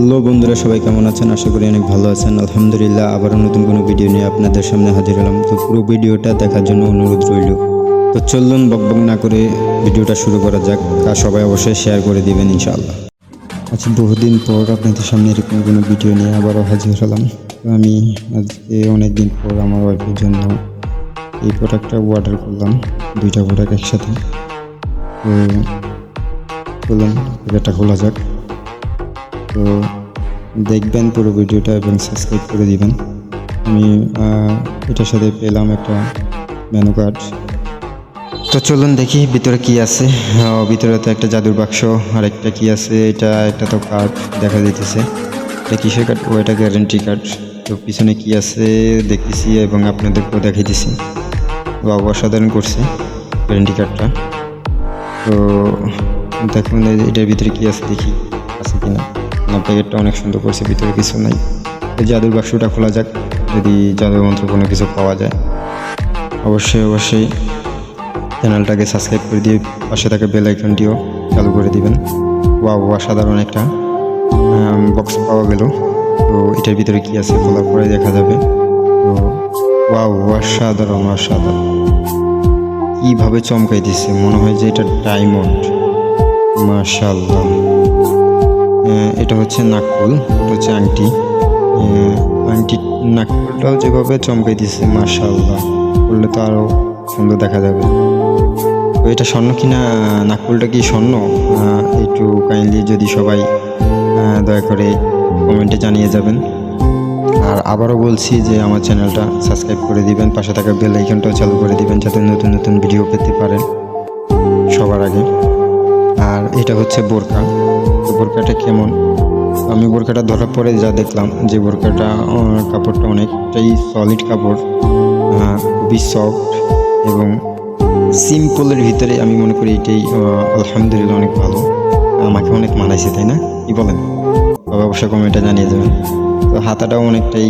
Hello বন্ধুরা, সবাই কেমন আছেন? আশা করি অনেক ভালো আছেন। আলহামদুলিল্লাহ, আবারও নতুন কোনো ভিডিও নিয়ে আপনাদের সামনে হাজির হলাম। তো পুরো ভিডিওটা দেখার জন্য অনুরোধ রইল। তো চলুন বকবক না করে ভিডিওটা শুরু করা যাক। আর সবাই অবশ্যই শেয়ার করে দিবেন ইনশাআল্লাহ। আচ্ছা, বহুদিন পর আপনাদের সামনে এরকম কোনো ভিডিও নিয়ে আবারও হাজির হলাম। তো আমি আজকে অনেক দিন পর আমার ওয়াইফের জন্য এই প্রোডাক্টটা অর্ডার করলাম, দুইটা প্রোডাক্ট একসাথে। তো চলুন এটা খোলা যাক। তো দেখবেন পুরো ভিডিওটা এবং সাবস্ক্রাইব করে দিবেন। আমি এটার সাথে পেলাম একটা মেনু কার্ড। তো চলুন দেখি ভিতরে কি আছে। ভিতরে তো একটা জাদুর বাক্স, আর একটা কি আছে, এটা তো কার্ড দেখা যাইতেছে। এটা কিসের কার্ড? ও, এটা গ্যারেন্টি কার্ড। তো পিছনে কি আছে দেখতেছি এবং আপনাদেরকেও দেখাইতেছি। বাবা অসাধারণ করছে গ্যারেন্টি কার্ডটা। তো দেখুন এটার ভিতরে কি আছে, দেখি আছে কিনা। প্যাকেটটা অনেক সুন্দর করছে, ভিতরে কিছু নাই। এই জাদুর বাক্সটা খোলা যাক, যদি জাদুর মন্ত্র কোনো কিছু পাওয়া যায়। অবশ্যই চ্যানেলটাকে সাবস্ক্রাইব করে দিয়ে পাশে থাকা বেল আইকনটিও চালু করে দিবেন। ওয়াও, অসাধারণ একটা বক্স পাওয়া গেল। তো এটার ভিতরে কি আছে খোলার পরে দেখা যাবে। তো ওয়াও, অসাধারণ। কীভাবে চমকাই দিচ্ছে, মনে হয় যে এটা ডায়মন্ড। মাশাআল্লাহ। এটা হচ্ছে নাকফুল, এটা হচ্ছে আংটি। নাকফুলটাও যেভাবে চমকাই দিচ্ছে, মাশাআল্লাহ, করলে তো আরও সুন্দর দেখা যাবে। তো এটা স্বর্ণ কিনা, নাকফুলটা কি স্বর্ণ? একটু কাইন্ডলি যদি সবাই দয়া করে কমেন্টে জানিয়ে যাবেন। আর আবারও বলছি যে আমার চ্যানেলটা সাবস্ক্রাইব করে দিবেন, পাশে থাকা বেল আইকনটাও চালু করে দিবেন, যাতে নতুন ভিডিও পেতে পারেন সবার আগে। আর এটা হচ্ছে বোরকা। তো বোরকাটা কেমন? আমি বোরকাটা ধরার পরে যা দেখলাম যে বোরকাটা কাপড়টা অনেকটাই সলিড কাপড়, খুবই সফট এবং সিম্পলের ভিতরে। আমি মনে করি এটাই আলহামদুলিল্লাহ অনেক ভালো, আমাকে অনেক মানাইছে, তাই না? কি বলেন? তবে অবশ্যই কমেন্টে জানিয়ে দেবেন। তো হাতাটাও অনেকটাই